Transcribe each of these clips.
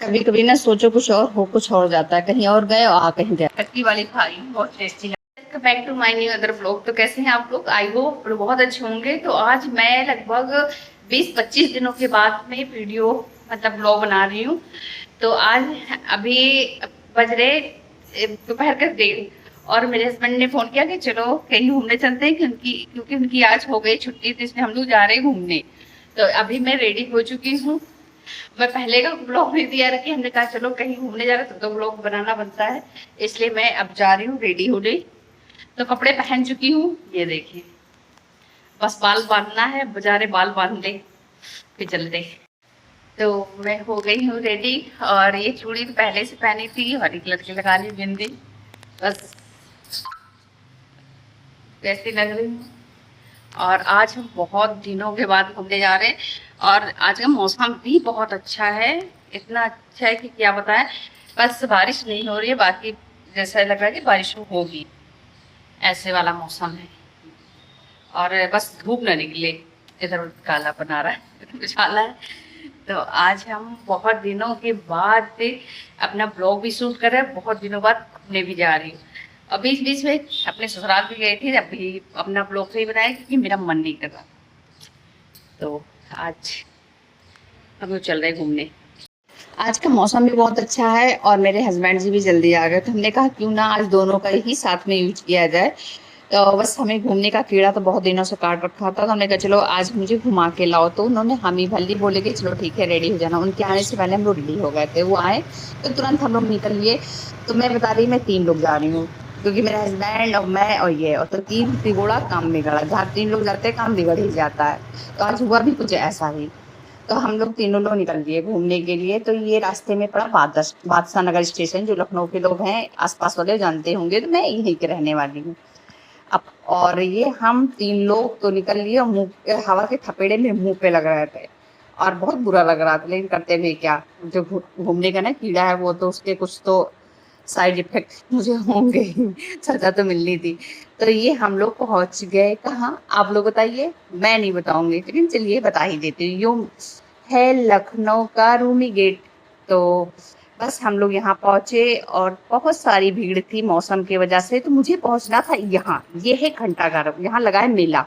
कभी कभी ना सोचो कुछ और हो कुछ और जाता है, कहीं और गए और आ कहीं गए। टक्की वाली खाई बहुत टेस्टी है। Back to my new other blog. तो कैसे हैं आप लोग? आई होप बहुत अच्छे होंगे। तो आज मैं लगभग 20-25 दिनों के बाद में वीडियो मतलब ब्लॉग बना रही हूँ। तो आज अभी बज रहे दोपहर का 1:30 और मेरे हस्बैंड ने फोन किया कि चलो कहीं घूमने चलते हैं, क्योंकि उनकी आज हो गई छुट्टी, तो इसलिए हम लोग जा रहे हैं घूमने। तो अभी मैं रेडी हो चुकी हूँ। मैं पहले का ब्लॉग नहीं दिया रखी, हमने कहा चलो कहीं घूमने जा रहे तो ब्लॉग बनाना बनता है, इसलिए मैं अब जा रही हूँ रेडी होने। तो कपड़े पहन चुकी हूँ, ये देखिए। बस बाल बांधना है, बेचारे बाल बांध ले फिर चलते। तो मैं हो गई हूँ रेडी और ये चूड़ी तो पहले से पहनी थी, हरी कलर की लगा ली बिंदी। बस कैसी लग रही हूँ। और आज हम बहुत दिनों के बाद घूमने जा रहे हैं और आज का मौसम भी बहुत अच्छा है। इतना अच्छा है कि क्या बताएं। बस बारिश नहीं हो रही है, बाकी जैसा लग रहा है कि बारिश होगी, ऐसे वाला मौसम है। और बस धूप ना निकले, इधर उधर काला बना रहा है उजाला है। तो आज हम बहुत दिनों के बाद अपना ब्लॉग भी शूट कर रहे हैं, बहुत दिनों बाद घूमने भी जा रही हूँ। और बीच बीच में अपने ससुराल भी गई थी, अभी अपना ब्लॉग से ही बनाया क्योंकि मेरा मन नहीं कर रहा। तो आज हम लोग चल रहे घूमने। आज का मौसम भी बहुत अच्छा है और मेरे हस्बैंड जी भी जल्दी आ गए, तो हमने कहा क्यों ना आज दोनों का ही साथ में यूज किया जाए। तो बस हमें घूमने का कीड़ा तो बहुत दिनों से काट रखा था, तो हमने कहा चलो आज मुझे घुमा के लाओ। तो उन्होंने हम ही भल्ली बोले कि चलो ठीक है रेडी हो जाना। उनके आने से पहले हम लोग रेडी हो गए थे, वो आए तो तुरंत हम लोग निकल लिए। तो मैं बता रही मैं 3 लोग जा रही हूँ, क्योंकि मेरा हस्बैंड और मैं और ये, और तो 3 तिगोड़ा काम बिगड़ा। जहाँ 3 लोग जाते हैं काम बिगड़ ही जाता है। तो आज हुआ भी कुछ ऐसा ही। तो हम लोग तीनों लोग निकल लिए घूमने के लिए। तो ये रास्ते में पड़ा बादशाह नगर स्टेशन, जो लखनऊ के लोग हैं आसपास वाले जानते होंगे, तो मैं यहीं के रहने वाली हूँ। अब और ये हम 3 लोग तो निकल लिए, मुंह हवा के थपेड़े में मुंह पे लग रहे थे और बहुत बुरा लग रहा था, लेकिन करते भी क्या। जो घूमने का ना कीड़ा है वो तो उसके कुछ तो साइड इफेक्ट मुझे होंगे ही, सजा तो मिलनी थी। तो ये हम लोग पहुंच गए कहाँ, आप लोग बताइए। मैं नहीं बताऊंगी, लेकिन चलिए बता ही देती हूँ। यूँ है लखनऊ का रूमी गेट। तो बस हम लोग यहाँ पहुंचे और बहुत सारी भीड़ थी मौसम की वजह से। तो मुझे पहुंचना था यहाँ, ये है घंटाघर, यहाँ लगा है मेला,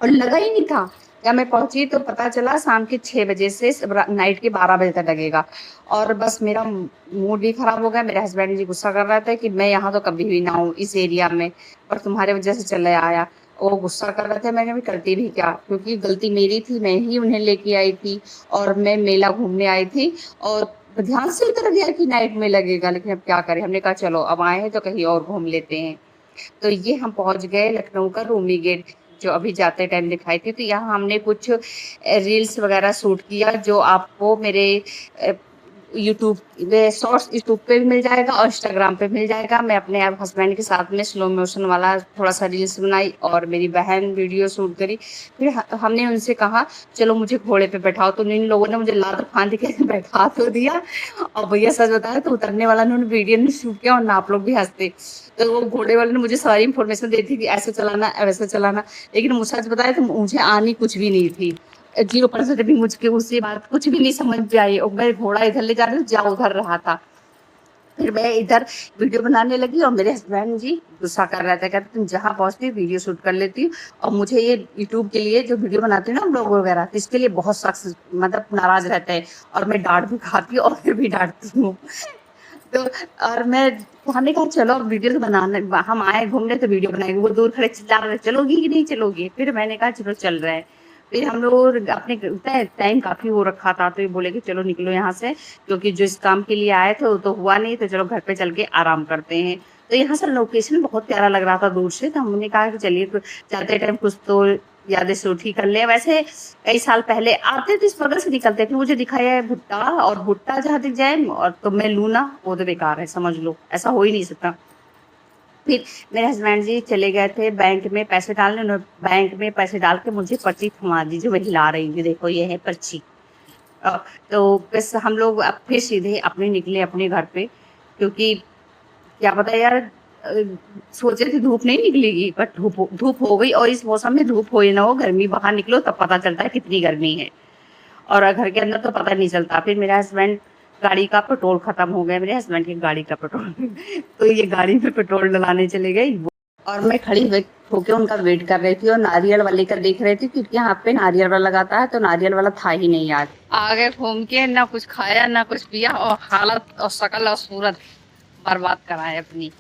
और लगा ही नहीं था। जब मैं पहुंची तो पता चला शाम के 6 बजे से नाइट के 12 बजे तक लगेगा। और बस मेरा मूड भी खराब हो गया। मेरे हस्बैंड जी गुस्सा कर रहा था कि मैं यहाँ तो कभी भी ना हूँ इस एरिया में, पर तुम्हारे वजह से चले आया। वो गुस्सा कर रहे थे, मैंने भी करती भी क्या, क्योंकि गलती मेरी थी, मैं ही उन्हें लेके आई थी और मैं मेला घूमने आई थी। और ध्यान से उतर गया कि नाइट में लगेगा, लेकिन अब क्या करें। हमने कहा चलो अब आए हैं तो कहीं और घूम लेते हैं। तो ये हम पहुंच गए लखनऊ का रूमी गेट, जो अभी जाते टाइम दिखाई थी। तो यहाँ हमने कुछ रील्स वगैरह शूट किया, जो आपको मेरे यूट्यूब शॉर्ट्स यूट्यूब पे भी मिल जाएगा और इंस्टाग्राम पे मिल जाएगा। मैं अपने हस्बैंड के साथ में स्लो मोशन वाला थोड़ा सा रील्स बनाई और मेरी बहन वीडियो शूट करी। फिर हमने उनसे कहा चलो मुझे घोड़े पे बैठाओ, तो इन लोगों ने मुझे लात फांद के बैठा तो दिया। और भैया सच बताया तो उतरने वाला उन्होंने वीडियो नहीं शूट किया, और आप लोग भी हंसते। तो वो घोड़े वाले ने मुझे सारी इन्फॉर्मेशन दी थी कि ऐसे चलाना वैसे चलाना, लेकिन मुझे सच बताया तो मुझे आनी कुछ भी नहीं थी। 0% भी मुझके उससे बात कुछ भी नहीं समझ में आई, और मैं घोड़ा इधर ले जा रही हूँ, जा उधर रहा था। फिर मैं इधर वीडियो बनाने लगी और मेरे हस्बैंड जी गुस्सा कर रहे थे, कहते तुम जहाँ पहुंचती वीडियो शूट कर लेती हूँ, और मुझे ये यूट्यूब के लिए जो वीडियो बनाती हूँ ना ब्लॉग वगैरह, तो इसके लिए बहुत सख्त मतलब नाराज रहते हैं। और मैं डांट भी खाती हूँ और फिर भी डांटती हूँ। तो और मैं हमने कहा चलो अब वीडियो तो बनाने, हम आए घूमने तो वीडियो बनाएंगे। वो दूर खड़े चिल्ला रहे चलोगी कि नहीं चलोगी, फिर मैंने कहा चलो चल रहे हैं। फिर हम लोग अपने टाइम काफी हो रखा था, तो ये बोले कि चलो निकलो यहाँ से, क्योंकि जो इस काम के लिए आए थे वो तो हुआ नहीं, तो चलो घर पे चल के आराम करते हैं। तो यहाँ से लोकेशन बहुत प्यारा लग रहा था दूर से, तो हमने कहा कि चलिए जाते टाइम कुछ तो यादें सूठी कर ले। वैसे कई साल पहले आते तो इस बगल से निकलते थे, मुझे दिखाया है भुट्टा, और भुट्टा जहाँ दिख जाए और तो मैं लू ना, वो तो बेकार है, समझ लो ऐसा हो ही नहीं सकता। फिर मेरे हस्बैंड जी चले गए थे बैंक में पैसे डालने, उन्होंने बैंक में पैसे डाल के मुझे पर्ची थमा दी, जो मैं हिला रही थी, देखो ये है पर्ची। अ, तो बस हम लोग अब फिर सीधे अपने निकले अपने घर पे, क्योंकि क्या पता यार, सोचे थे धूप नहीं निकलेगी, बट धूप हो गई। और इस मौसम में धूप हो या ना हो, गर्मी बाहर निकलो तब पता चलता है कितनी गर्मी है, और घर के अंदर तो पता नहीं चलता। फिर मेरा हस्बैंड गाड़ी का पेट्रोल खत्म हो गया, मेरे हस्बैंड की गाड़ी का पेट्रोल तो ये गाड़ी में पेट्रोल डलाने चले गई और मैं खड़ी होके उनका वेट कर रही थी और नारियल वाले का देख रही थी, क्योंकि यहाँ पे नारियल वाला लगाता है, तो नारियल वाला था ही नहीं आज। आगे घूम के ना कुछ खाया ना कुछ पिया और हालत और शकल और सूरत बर्बाद कराए अपनी।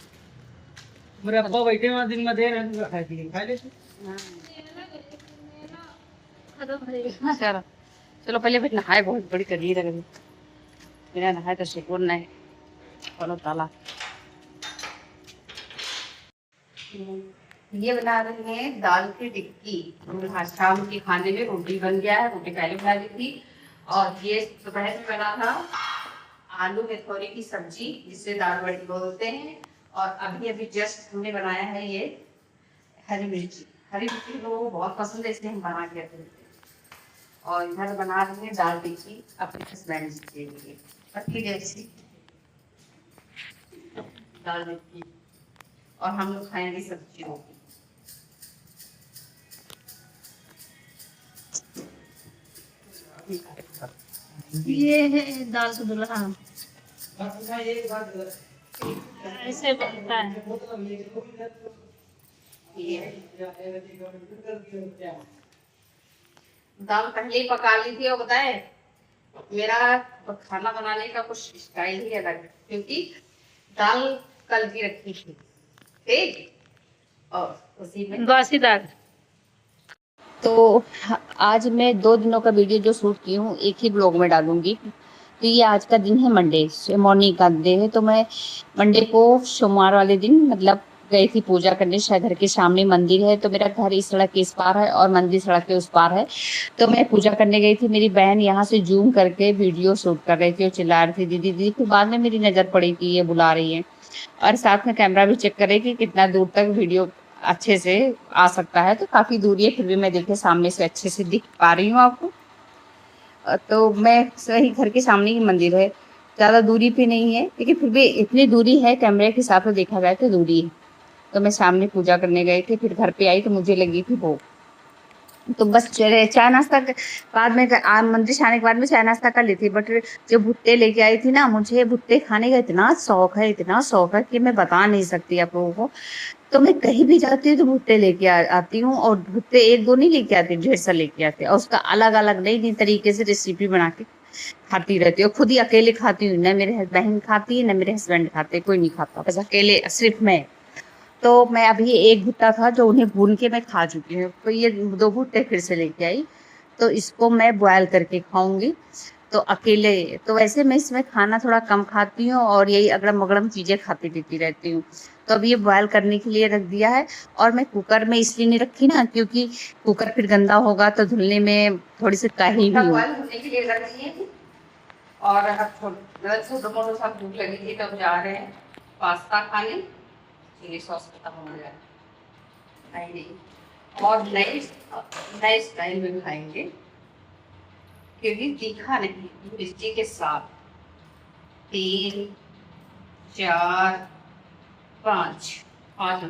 दिन में दे चलो चलो पहले फिर नहाए, बहुत बड़ी करी लग रही, बिना नहाए तो सुकून नहीं। चलो ताला ये बना रहे हैं दाल की टिक्की। शाम के खाने में रोटी बन गया है, रोटी पहले बना दी थी। और ये दोपहर में बना था आलू मेथोरी की सब्जी, जिसे दाल बड़ी बोलते हैं। और अभी अभी जस्ट हमने बनाया है ये हरी मिर्ची। हरी मिर्ची लोगों को बहुत पसंद है, इसलिए हम बना के रखते हैं। और इधर बना रहे हैं दाल टिक्की अपने हस्बैंड के लिए, पतली जैसी दाल टिक्की। और हम लोग खाएंगे सब्जी रोटी। ये है दाल का दूल्हा, ऐसे बनता है। दाल पहले ही पका ली थी। और बताए मेरा खाना बनाने का कुछ स्टाइल ही अलग है, क्योंकि दाल कल की रखी थी, ठीक, और उसी में बासी दाल। तो आज मैं 2 दिनों का वीडियो जो शूट की हूँ एक ही ब्लॉग में डालूंगी। तो ये आज का दिन है मंडे, मॉर्निंग का डे है। तो मैं मंडे को सोमवार वाले दिन मतलब गई थी पूजा करने। शायद घर के सामने मंदिर है, तो मेरा घर इस सड़क के इस पार है और मंदिर सड़क के उस पार है। तो मैं पूजा करने गई थी। मेरी बहन यहाँ से जूम करके वीडियो शूट कर रही थी और चिल्ला रही थी दीदी दीदी। फिर बाद में मेरी नजर पड़ी कि ये बुला रही है, और साथ में कैमरा भी चेक कर रही कि कितना दूर तक वीडियो अच्छे से आ सकता है। तो काफी दूरी है, फिर भी मैं देखे सामने से अच्छे से दिख पा रही हूँ आपको। तो मैं सही घर के सामने ही मंदिर है, ज्यादा दूरी पे नहीं है, लेकिन फिर भी इतनी दूरी है कैमरे के हिसाब से देखा जाए तो दूरी है। तो मैं सामने पूजा करने गई थी, फिर घर पे आई तो मुझे लगी थी भूख। तो बस चाय नाश्ता बाद में मंदिर से आने के बाद में चाय नाश्ता कर ली थी। बट जो भुट्टे लेके आई थी ना, मुझे भुट्टे खाने का इतना शौक है, इतना शौक है कि मैं बता नहीं सकती आप लोगों को। तो मैं कहीं भी जाती हूँ तो भुट्टे लेके आती हूँ। और भुट्टे 1-2 नहीं लेके आती, ढेर सा लेके आती और उसका अलग अलग नई नई तरीके से रेसिपी बना के खाती रहती हूँ। खुद ही अकेले खाती हूँ, न मेरे बहन खाती है न मेरे हस्बैंड खाते, कोई नहीं खाता, बस अकेले सिर्फ मैं। तो मैं अभी एक भुट्टा था जो उन्हें भून के मैं खा चुकी हूँ, तो ये 2 भुट्टे फिर से लेके आई। तो इसको मैं बॉयल करके खाऊंगी। तो अकेले तो वैसे मैं इसमें खाना थोड़ा कम खाती हूँ और यही अगड़म मगड़म चीजें खाती पीती रहती हूँ। तो अब ये बॉयल करने के लिए रख दिया है। और मैं कुकर में इसलिए नहीं रखी ना, क्योंकि कुकर फिर गंदा होगा तो धुलने में थोड़ी सी काहिल भी बॉयल होने के लिए रख दिए। और अब छोटा मोटा सा भूख लगी थी तो जा रहे हैं पास्ता खाने। चिली सॉस खत्म हो गया, नहीं और नए नए स्टाइल में खाएंगे, क्योंकि तीखा नहीं, मिर्ची के साथ 3 4 5 और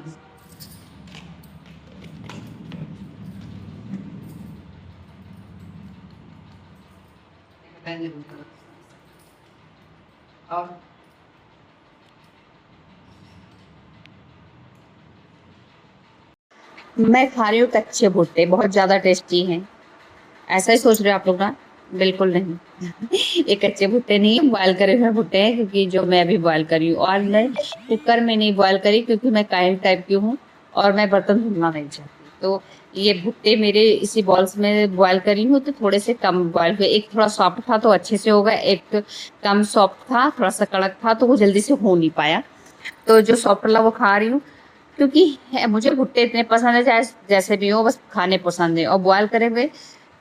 मैं खा रही हूँ कच्चे भुट्टे, बहुत ज्यादा टेस्टी हैं। ऐसा ही सोच रहे हो आप लोग ना? बिल्कुल नहीं ये कच्चे भुट्टे नहीं है, बॉयल करे हुए भुट्टे हैं, क्योंकि जो मैं अभी बॉयल करी हूँ। और मैं कुकर में नहीं बॉयल करी, क्योंकि मैं काइंड टाइप की हूँ और मैं बर्तन धुलना नहीं चाहती। तो ये भुट्टे मेरे इसी बॉल्स में बॉयल करी हूँ, तो थोड़े से कम बॉयल हुए। एक थोड़ा सॉफ्ट था तो अच्छे से होगा, एक कम सॉफ्ट था, थोड़ा सा कड़क था तो वो जल्दी से हो नहीं पाया। तो जो सॉफ्ट वाला वो खा रही हूँ, क्योंकि मुझे भुट्टे इतने पसंद है, चाहे जैसे भी हो, बस खाने पसंद है। और बॉयल करे हुए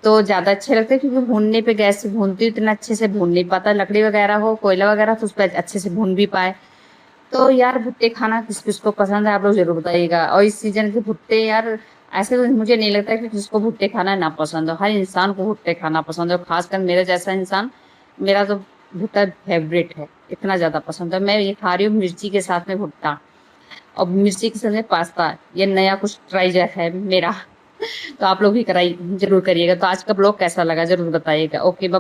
तो ज्यादा अच्छे लगते हैं, क्योंकि भूनने पे गैस से भूनती हूँ इतना अच्छे से भून नहीं पाता। लकड़ी वगैरह हो, कोयला वगैरह, तो उस पर अच्छे से भून भी पाए। तो यार भुट्टे खाना किस किस को पसंद है आप लोग जरूर बताइएगा। और इस सीजन के भुट्टे यार, ऐसे तो मुझे नहीं लगता कि जिसको भुट्टे खाना ना पसंद हो। हर इंसान को भुट्टे खाना पसंद है, खासकर मेरे जैसा इंसान। मेरा तो भुट्टा फेवरेट है, इतना ज्यादा पसंद है। मैं ये खा रही हूँ मिर्ची के साथ में भुट्टा और मिर्ची के साथ में पास्ता। ये नया कुछ ट्राई है मेरा तो आप लोग भी कराई जरूर करिएगा। तो आज का ब्लॉग कैसा लगा जरूर बताइएगा। Okay bye.